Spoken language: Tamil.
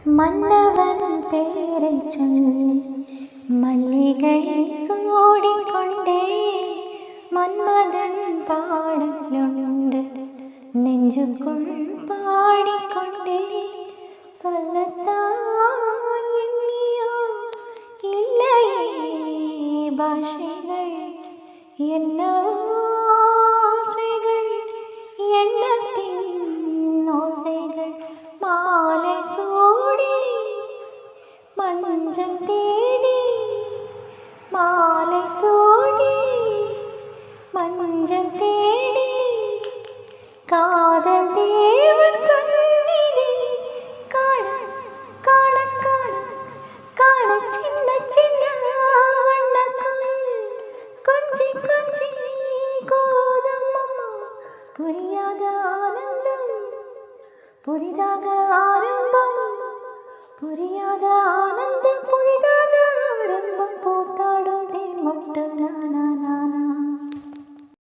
மன்னவன் பேரை சொல்லி மல்லிகை சூடிக்கொண்டே மன்மதன் பாடலுண்டு நெஞ்சுக்குள் பாடிக்கொண்டே சொல்லத்தான் எண்ணியோ இல்லையே பாஷைகள் என்னவோ ஆசைகள் எண்ணத்தின் ஓசைகள் மாலை சூடி மஞ்சள் தேடி மாலை சூடி மஞ்சள் தேடி காதல் தேவன் சந்நிதி காண காண காண காண சின்ன சின்ன வண்ணக்குயில் கொஞ்சி கொஞ்சி கோதம்மா புரியாத ஆனந்தம் புரிதாக ஆரம்பம் புரியாத